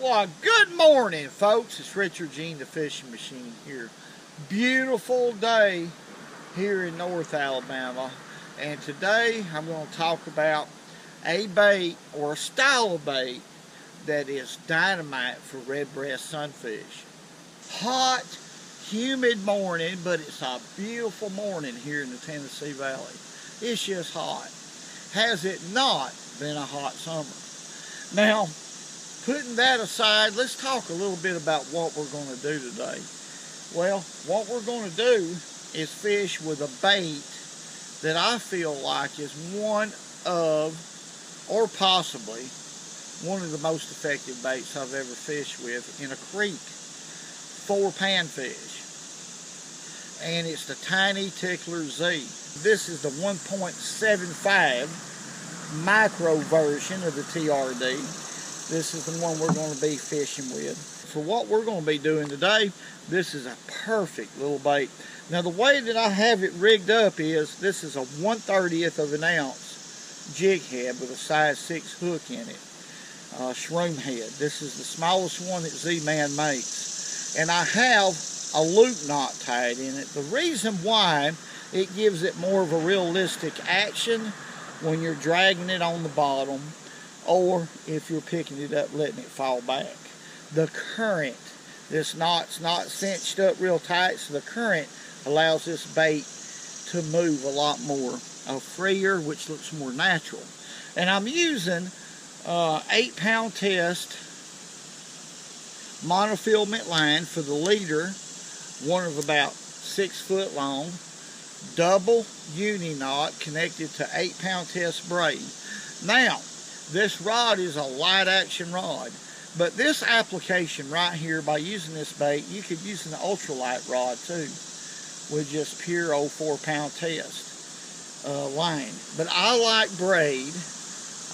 Well, good morning, folks. It's Richard the Fishing Machine here. Beautiful day here in North Alabama. And today I'm going to talk about a bait or a style of bait that is dynamite for redbreast sunfish. Hot, humid morning, but it's a beautiful morning here in the Tennessee Valley. It's just hot. Has it not been a hot summer? Now, putting that aside, let's talk a little bit about what we're going to do today. Well, what we're going to do is fish with a bait that I feel like is one of, or possibly, one of the most effective baits I've ever fished with in a creek for panfish. And it's the Tiny Tickler Z. This is the 1.75 micro version of the TRD. This is the one we're going to be fishing with. For what we're going to be doing today, this is a perfect little bait. Now the way that I have it rigged up is, this is a 1/30th of an ounce jig head with a size 6 hook in it. Shroom head. This is the smallest one that Z-Man makes. And I have a loop knot tied in it. The reason why it gives it more of a realistic action when you're dragging it on the bottom, or if you're picking it up, letting it fall back. The current, this knot's not cinched up real tight, so the current allows this bait to move a lot more freer, which looks more natural. And I'm using 8-pound test monofilament line for the leader, one of about 6 foot long, double uni knot connected to 8-pound test braid. Now, this rod is a light action rod, but this application right here, by using this bait, you could use an ultralight rod too, with just pure old 4-pound test line. But I like braid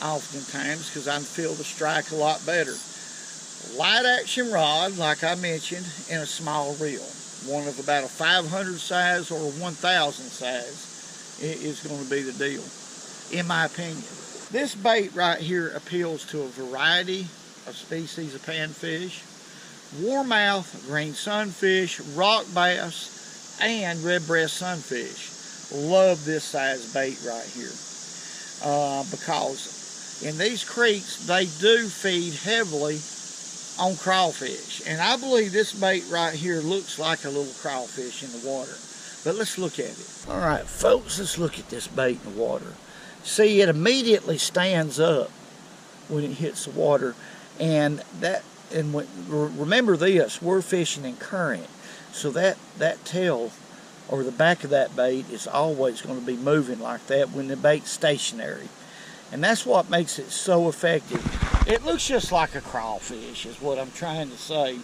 oftentimes because I feel the strike a lot better. Light action rod, like I mentioned, in a small reel. One of about a 500 size or a 1000 size is going to be the deal, in my opinion. This bait right here appeals to a variety of species of panfish: warmouth, green sunfish, rock bass, and redbreast sunfish. Love this size bait right here because in these creeks they do feed heavily on crawfish, and I believe this bait right here looks like a little crawfish in the water. But let's look at it. All right, folks, let's look at this bait in the water. See, it immediately stands up when it hits the water, and remember this, we're fishing in current, so that tail or the back of that bait is always going to be moving like that when the bait's stationary, and that's what makes it so effective. It looks just like a crawfish is what I'm trying to say.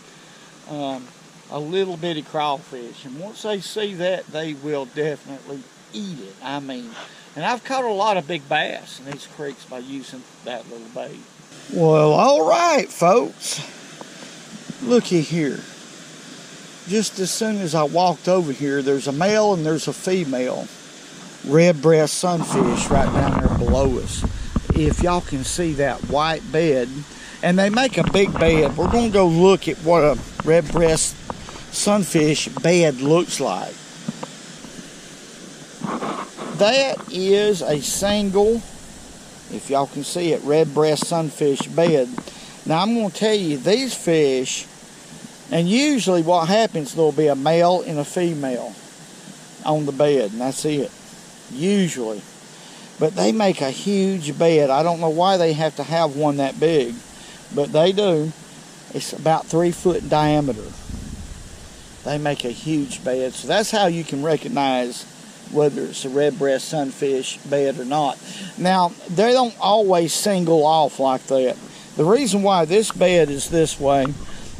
A little bitty crawfish, and once they see that, they will definitely eat it. I mean, and I've caught a lot of big bass in these creeks by using that little bait. Well, all right, folks, looky here. Just as soon as I walked over here, there's a male and there's a female redbreast sunfish right down there below us. If y'all can see that white bed, and they make a big bed. We're going to go look at what a redbreast sunfish bed looks like. That is a single, if y'all can see it, redbreast sunfish bed. Now I'm going to tell you, these fish, and usually what happens, there'll be a male and a female on the bed, and that's it, usually. But they make a huge bed. I don't know why they have to have one that big, but they do. It's about 3 foot in diameter. They make a huge bed, so that's how you can recognize whether it's a redbreast sunfish bed or not. Now, they don't always single off like that. The reason why this bed is this way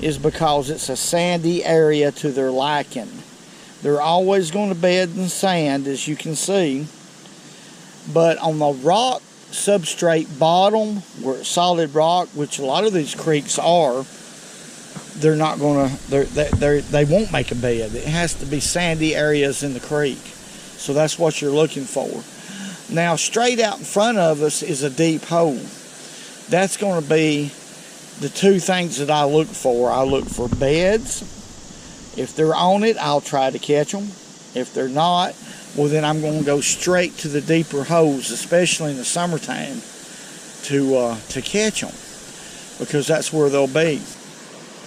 is because it's a sandy area to their liking. They're always going to bed in sand, as you can see. But on the rock substrate bottom, where it's solid rock, which a lot of these creeks are, they're not going to, they won't make a bed. It has to be sandy areas in the creek. So that's what you're looking for. Now, straight out in front of us is a deep hole. That's going to be the two things that I look for beds. If they're on it, I'll try to catch them. If they're not, well, then I'm going to go straight to the deeper holes, especially in the summertime, to catch them, because that's where they'll be.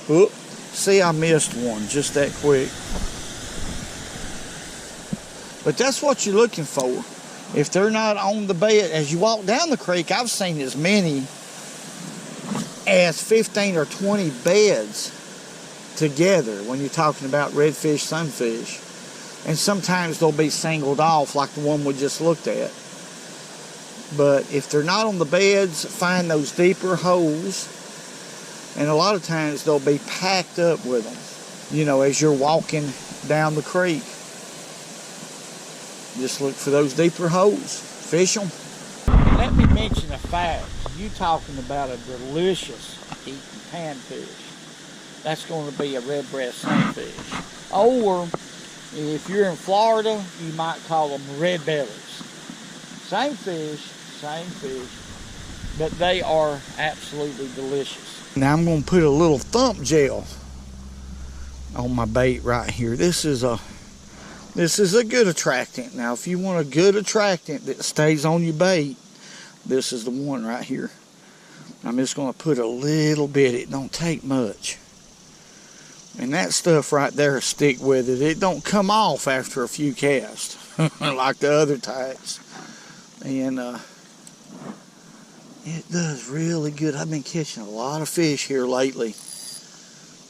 Oop, see, I missed one just that quick. But that's what you're looking for. If they're not on the bed, as you walk down the creek, I've seen as many as 15 or 20 beds together when you're talking about redfish, sunfish. And sometimes they'll be singled off like the one we just looked at. But if they're not on the beds, find those deeper holes. And a lot of times they'll be packed up with them, you know, as you're walking down the creek. Just look for those deeper holes. Fish them. And let me mention a fact. You talking about a delicious eating panfish. That's going to be a redbreast sunfish. Or if you're in Florida, you might call them red bellies. Same fish, but they are absolutely delicious. Now I'm going to put a little thump gel on my bait right here. This is a good attractant. Now, if you want a good attractant that stays on your bait, this is the one right here. I'm just going to put a little bit. It don't take much. And that stuff right there will stick with it. It don't come off after a few casts like the other types. And it does really good. I've been catching a lot of fish here lately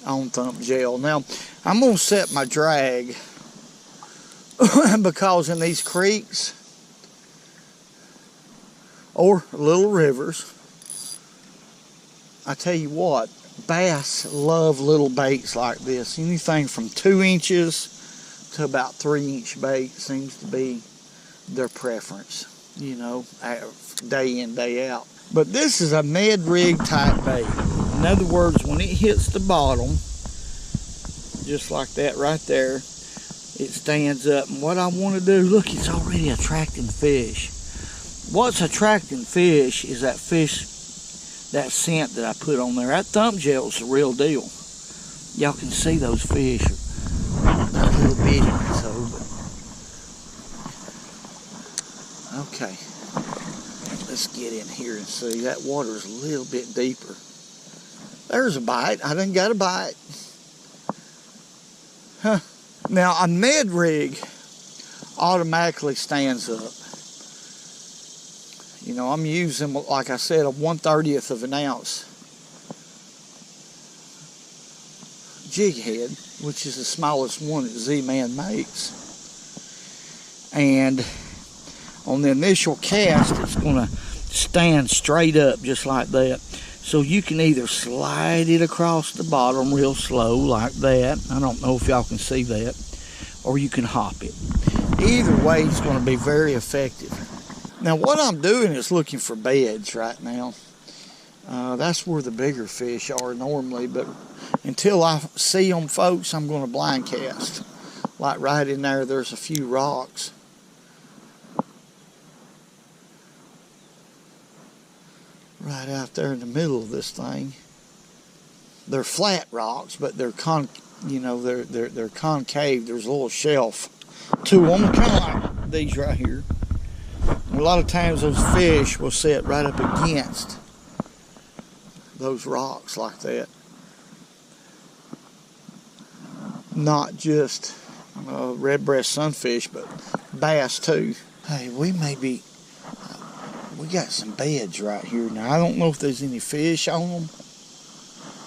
on thump gel. Now, I'm going to set my drag because in these creeks or little rivers, I tell you what, bass love little baits like this. Anything from 2 inches to about 3-inch bait seems to be their preference, you know, day in, day out. But this is a Med rig type bait. In other words, when it hits the bottom, just like that right there, it stands up. And what I want to do, look, it's already attracting fish. What's attracting fish is that fish, that scent that I put on there. That thump gel is the real deal. Y'all can see those fish. They're a little bitty, so. Okay. Let's get in here and see. That water's a little bit deeper. There's a bite. I done got a bite. Huh. Now, a Med rig automatically stands up. You know, I'm using, like I said, a 1/30th of an ounce jig head, which is the smallest one that Z-Man makes. And on the initial cast, it's going to stand straight up just like that. So you can either slide it across the bottom real slow like that. I don't know if y'all can see that. Or you can hop it. Either way, it's going to be very effective. Now, what I'm doing is looking for beds right now. That's where the bigger fish are normally, but until I see them, folks, I'm going to blind cast. Like right in there, there's a few rocks. Right out there in the middle of this thing. They're flat rocks, but they're they're concave. There's a little shelf to them, kind of like these right here. A lot of times those fish will sit right up against those rocks like that. Not just redbreast sunfish, but bass too. Hey, we got some beds right here. Now, I don't know if there's any fish on them,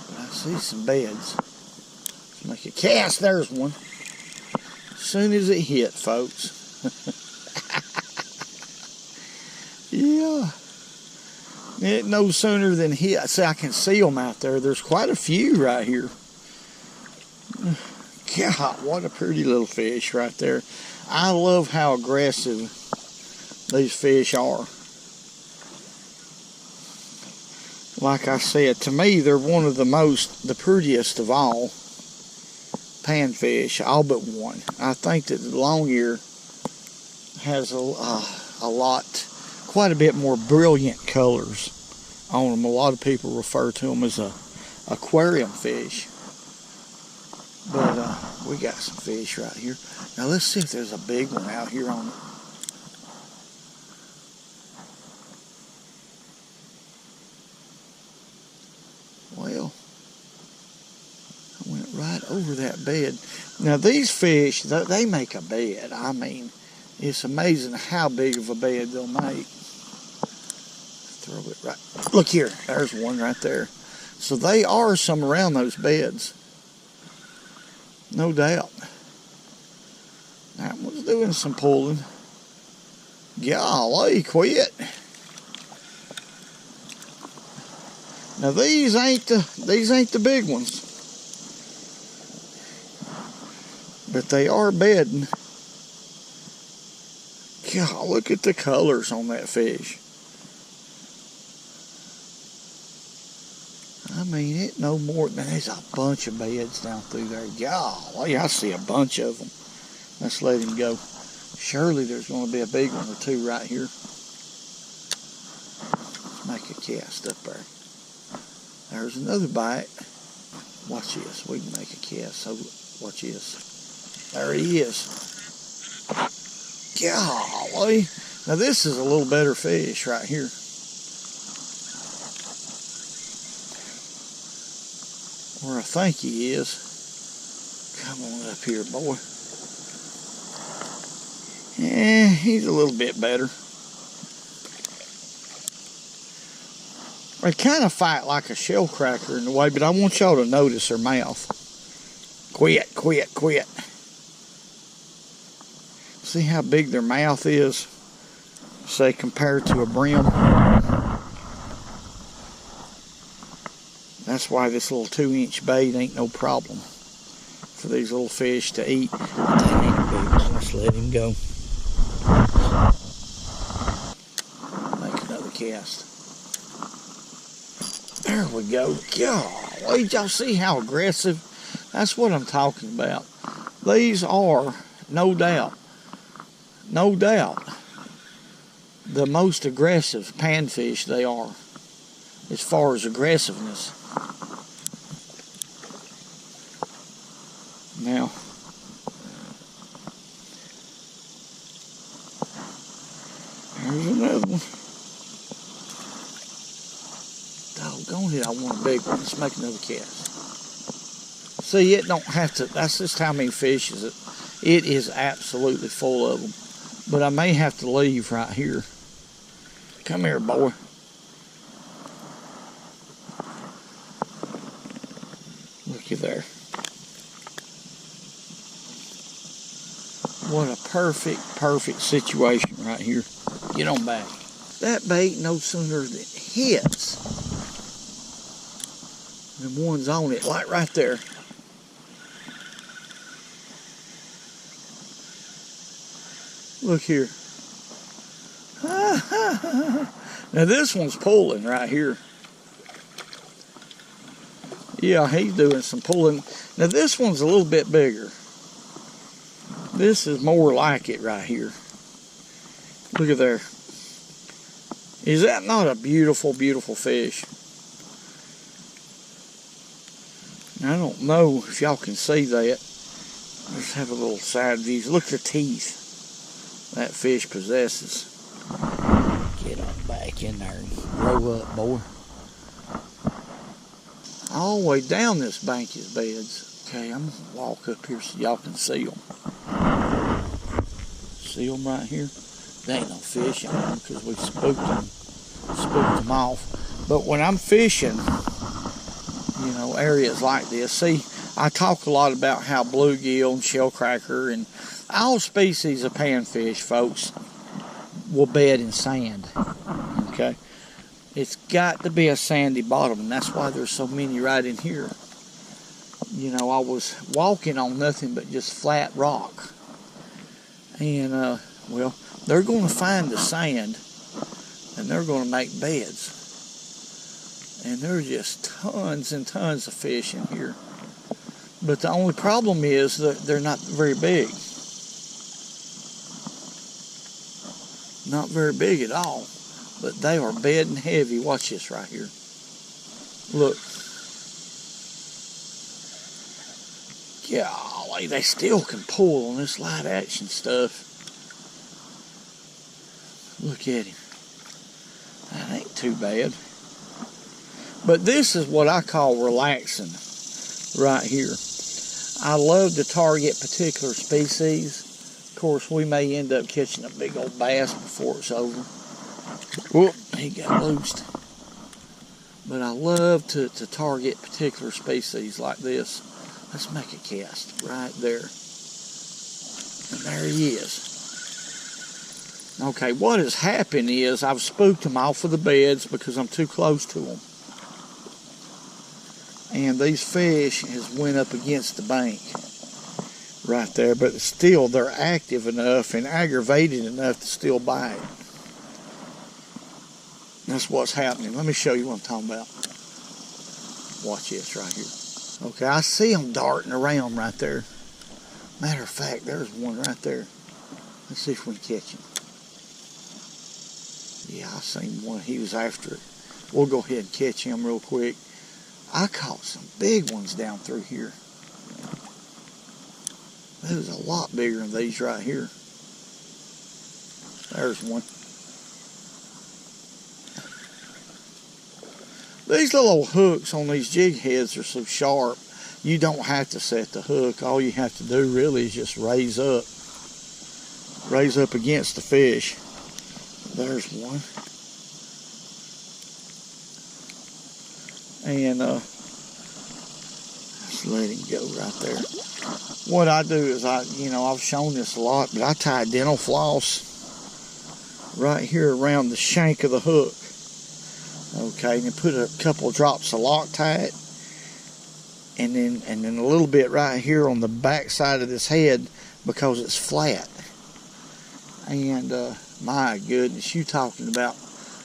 but I see some beds. Let's make a cast. There's one. As soon as it hit, folks. Yeah. It no sooner than hit. See, I can see them out there. There's quite a few right here. God, what a pretty little fish right there. I love how aggressive these fish are. Like I said, to me, they're one of the prettiest of all panfish, all but one. I think that the longear has quite a bit more brilliant colors on them. A lot of people refer to them as aquarium fish. But we got some fish right here. Now let's see if there's a big one out here on it. Well, I went right over that bed. Now these fish, they make a bed. I mean, it's amazing how big of a bed they'll make. Throw it right. Look here, there's one right there. So they are some around those beds. No doubt. That one's doing some pulling. Golly, quit. Now these ain't the big ones. But they are bedding. God, look at the colors on that fish. I mean, it no more than there's a bunch of beds down through there. Golly, I see a bunch of them. Let's let him go. Surely there's going to be a big one or two right here. Let's make a cast up there. There's another bite. Watch this. We can make a cast. So watch this. There he is. Golly. Now this is a little better fish right here. Or I think he is. Come on up here, boy. Yeah, he's a little bit better. They kind of fight like a shellcracker in a way, but I want y'all to notice their mouth. Quit, quit, quit. See how big their mouth is, say, compared to a brim. That's why this little 2-inch bait ain't no problem for these little fish to eat. That ain't a big one. Let's let him go. Make another cast. There we go. Golly, y'all see how aggressive? That's what I'm talking about. These are, no doubt, the most aggressive panfish they are, as far as aggressiveness. Now, there's another one. Doggone it, I want a big one. Let's make another cast. See, it don't have to, that's just how many fish is it. It is absolutely full of them. But I may have to leave right here. Come here, boy. Looky there. What a perfect situation right here. Get on back. That bait no sooner than it hits, the one's on it, like right there. Look here. Now this one's pulling right here. Yeah, he's doing some pulling. Now this one's a little bit bigger. This is more like it right here. Look at there. Is that not a beautiful, beautiful fish? I don't know if y'all can see that. Let's have a little side view. Look at the teeth that fish possesses. Get on back in there and grow up, boy. All the way down this bank is beds. Okay, I'm going to walk up here so y'all can see them. See them right here? There ain't no fish on them because we spooked them off. But when I'm fishing, you know, areas like this, see, I talk a lot about how bluegill and shellcracker and all species of panfish, folks, will bed in sand. Okay? It's got to be a sandy bottom, and that's why there's so many right in here. You know, I was walking on nothing but just flat rock. And, well, they're going to find the sand, and they're going to make beds. And there's just tons and tons of fish in here. But the only problem is that they're not very big. Not very big at all. But they are bedding heavy. Watch this right here. Look. Golly, they still can pull on this light action stuff. Look at him. That ain't too bad. But this is what I call relaxing right here. I love to target particular species. Of course, we may end up catching a big old bass before it's over. Whoop, he got loosed. But I love to target particular species like this. Let's make a cast right there. And there he is. Okay, what has happened is I've spooked him off of the beds because I'm too close to them. And these fish has went up against the bank right there, but still they're active enough and aggravated enough to still bite. That's what's happening. Let me show you what I'm talking about. Watch this right here. Okay, I see them darting around right there. Matter of fact, there's one right there. Let's see if we can catch him. Yeah, I seen one. He was after it. We'll go ahead and catch him real quick. I caught some big ones down through here. There's a lot bigger than these right here. There's one. These little hooks on these jig heads are so sharp, you don't have to set the hook. All you have to do really is just raise up against the fish. There's one. And just let him go right there. What I do is I've shown this a lot, but I tie dental floss right here around the shank of the hook. Okay, and then put a couple of drops of Loctite, and then a little bit right here on the back side of this head because it's flat. And my goodness, you talking about,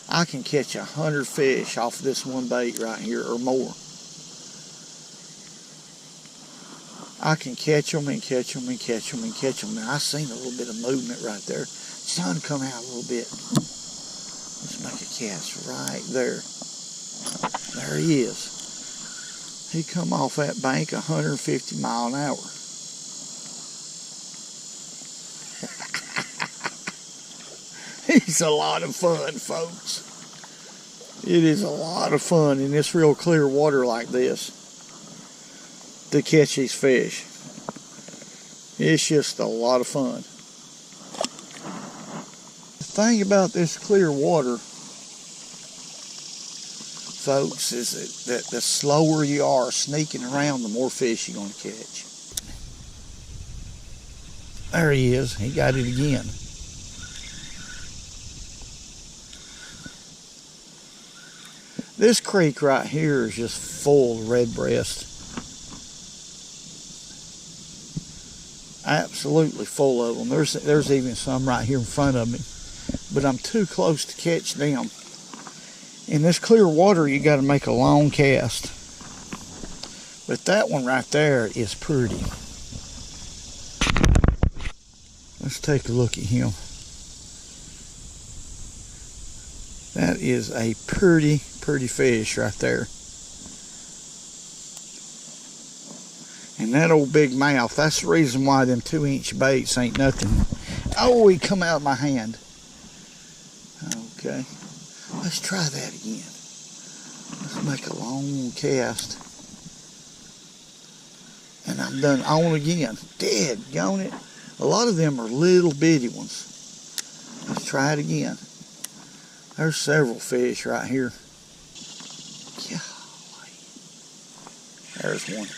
I can catch 100 fish off of this one bait right here or more. I can catch them and catch them and catch them and catch them. And I seen a little bit of movement right there. Sun come out a little bit. Let's make a cast right there. There he is. He come off that bank 150 miles an hour. He's a lot of fun, folks. It is a lot of fun in this real clear water like this to catch these fish. It's just a lot of fun. The thing about this clear water, folks, is that the slower you are sneaking around, the more fish you're going to catch. There he is. He got it again. This creek right here is just full of redbreast. Absolutely full of them. There's even some right here in front of me, but I'm too close to catch them. In this clear water, you got to make a long cast. But that one right there is pretty. Let's take a look at him. That is a pretty fish right there. And that old big mouth, that's the reason why them 2-inch baits ain't nothing. Oh, he come out of my hand. Okay, let's try that again. Let's make a long cast. And I'm done on again. Dead, gone it. A lot of them are little bitty ones. Let's try it again. There's several fish right here. Golly. There's one.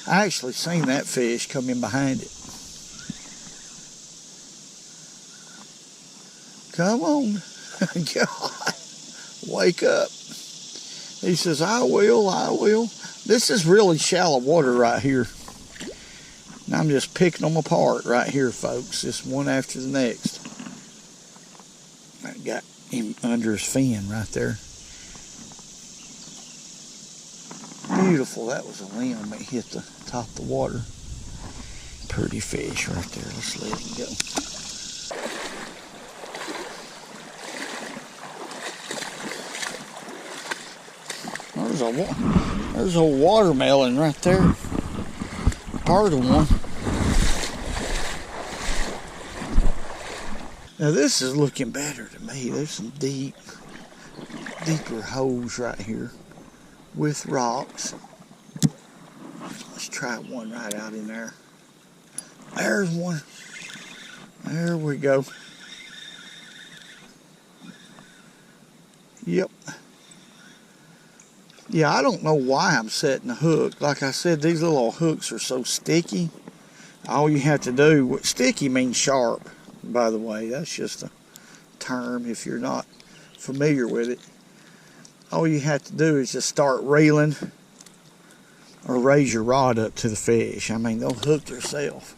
I actually seen that fish come in behind it. Come on. God. Wake up. He says, I will. This is really shallow water right here. And I'm just picking them apart right here, folks. Just one after the next. I got him under his fin right there. Beautiful. That was a limb that hit the top of the water. Pretty fish right there. Let's let him go. There's a watermelon right there. Part of one. Now this is looking better to me. There's some deeper holes right here with rocks. Let's try one right out in there. There's one. There we go. Yep. Yeah, I don't know why I'm setting a hook. Like I said, these little hooks are so sticky. All you have to do, sticky means sharp, by the way. That's just a term if you're not familiar with it. All you have to do is just start reeling or raise your rod up to the fish. I mean, they'll hook themselves.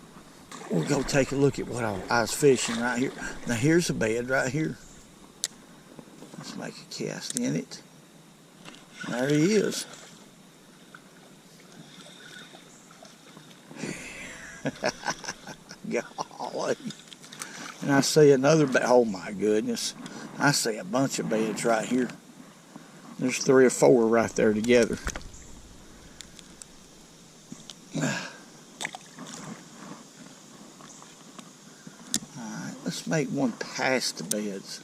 We'll go take a look at what I was fishing right here. Now here's a bed right here. Let's make a cast in it. There he is. Golly. And I see another bed. Oh my goodness. I see a bunch of beds right here. There's 3 or 4 right there together. Alright, let's make one past the beds.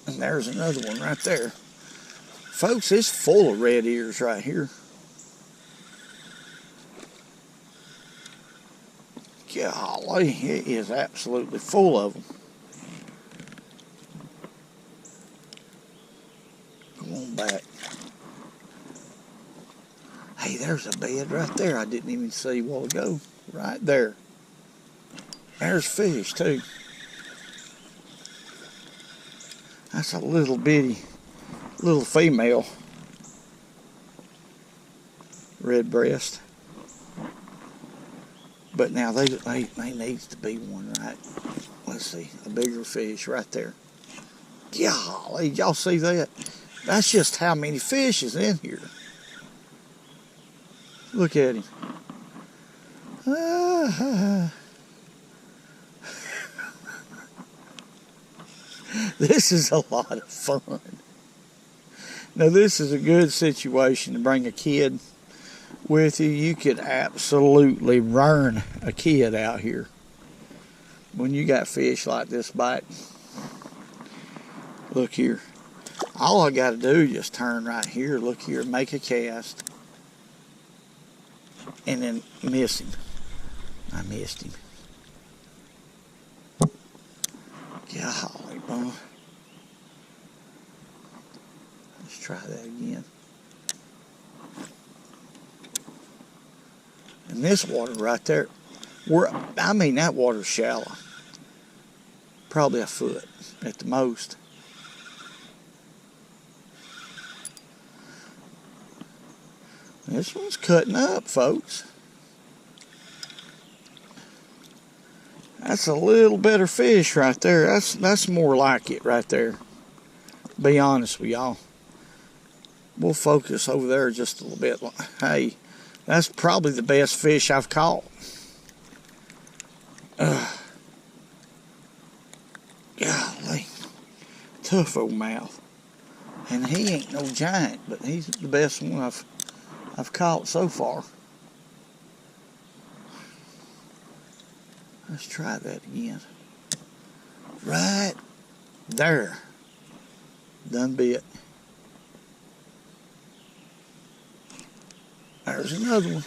And there's another one right there. Folks, it's full of red ears right here. Golly, it is absolutely full of them. Go on back. Hey, there's a bed right there I didn't even see a while ago. Right there. There's fish, too. That's a little bitty, little female redbreast. But now they needs to be one, right? Let's see, a bigger fish right there. Golly, y'all see that? That's just how many fish is in here. Look at him. This is a lot of fun. Now this is a good situation to bring a kid with you. You could absolutely burn a kid out here when you got fish like this bite. Look here. All I got to do is just turn right here. Look here, make a cast. And then miss him. I missed him. Golly, boy. Let's try that again. And this water right there, that water's shallow. Probably a foot at the most. This one's cutting up, folks. That's a little better fish right there. That's more like it right there. Be honest with y'all. We'll focus over there just a little bit. Hey, that's probably the best fish I've caught. Golly. Tough old mouth. And he ain't no giant, but he's the best one I've caught so far. Let's try that again. Right there. Done bit. There's another one.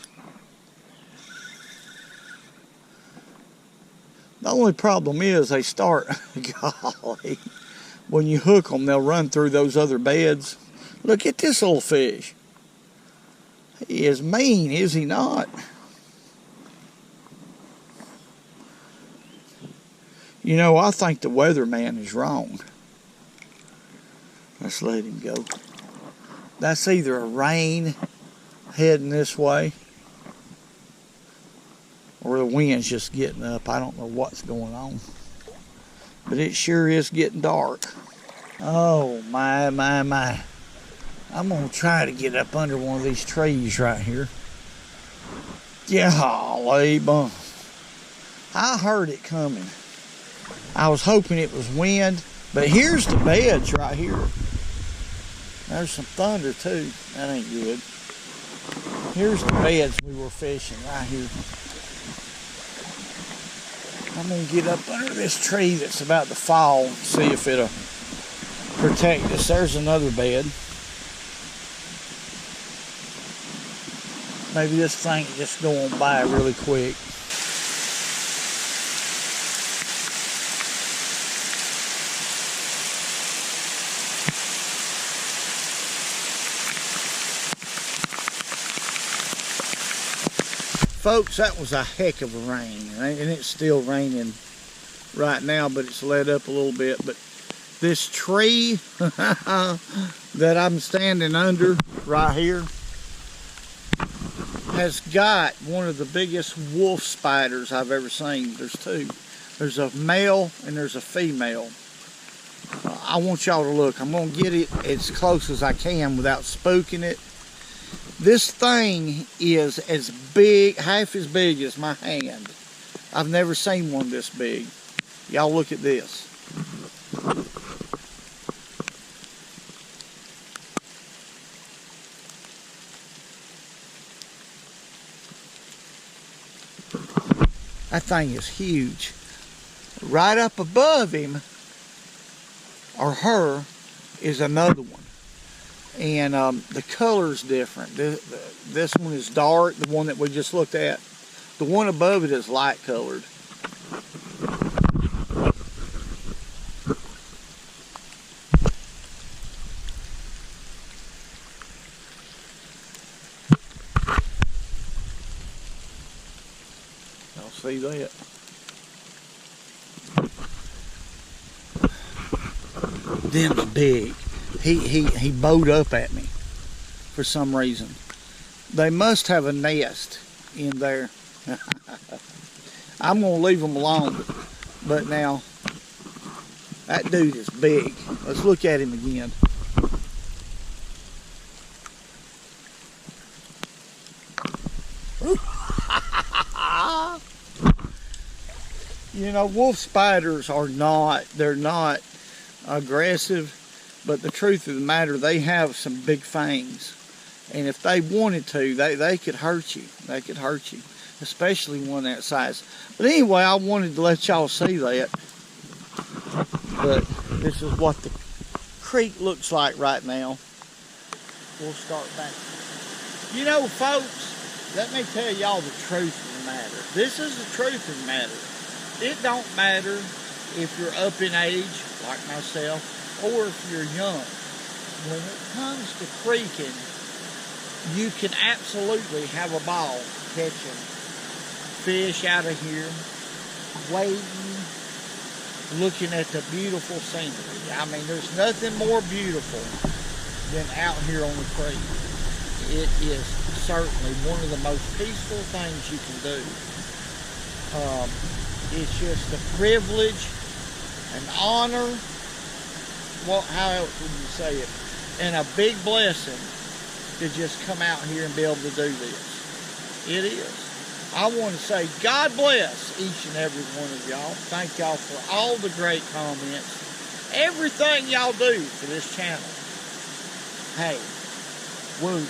The only problem is they start, golly, when you hook them, they'll run through those other beds. Look at this little fish. He is mean, is he not? You know, I think the weatherman is wrong. Let's let him go. That's either a rain heading this way or the wind's just getting up. I don't know what's going on. But it sure is getting dark. Oh, my, my, my. I'm going to try to get up under one of these trees right here. Golly, bum. I heard it coming. I was hoping it was wind, but here's the beds right here. There's some thunder too. That ain't good. Here's the beds we were fishing right here. I'm going to get up under this tree that's about to fall and see if it'll protect us. There's another bed. Maybe this thing just going by really quick. Folks, that was a heck of a rain, and it's still raining right now, but it's let up a little bit. But this tree that I'm standing under right here has got one of the biggest wolf spiders I've ever seen. There's two. There's a male and there's a female. I want y'all to look. I'm going to get it as close as I can without spooking it. This thing is as big, half as big as my hand. I've never seen one this big. Y'all look at this. That thing is huge. Right up above him, or her, is another one. And the color's different. This one is dark, the one that we just looked at. The one above it is light colored. Y'all see that? Them's big. He bowed up at me for some reason. They must have a nest in there. I'm gonna leave them alone. But now, that dude is big. Let's look at him again. You know, wolf spiders are not, they're not aggressive. But the truth of the matter, they have some big fangs. And if they wanted to, they could hurt you. They could hurt you, especially one that size. But anyway, I wanted to let y'all see that. But this is what the creek looks like right now. We'll start back. You know, folks, let me tell y'all the truth of the matter. This is the truth of the matter. It don't matter if you're up in age, like myself, or if you're young. When it comes to creeking, you can absolutely have a ball catching fish out of here, wading, looking at the beautiful scenery. I mean, there's nothing more beautiful than out here on the creek. It is certainly one of the most peaceful things you can do. It's just a privilege, an honor, how else would you say it, and a big blessing to just come out here and be able to do this. It is. I want to say God bless each and every one of y'all. Thank y'all for all the great comments, everything y'all do for this channel. Hey, woo,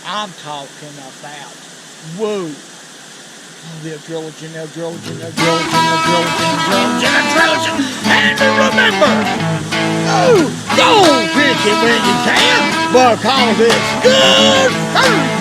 I'm talking about woo. They're drillaging, and remember, go fish it when you can, because it's good food.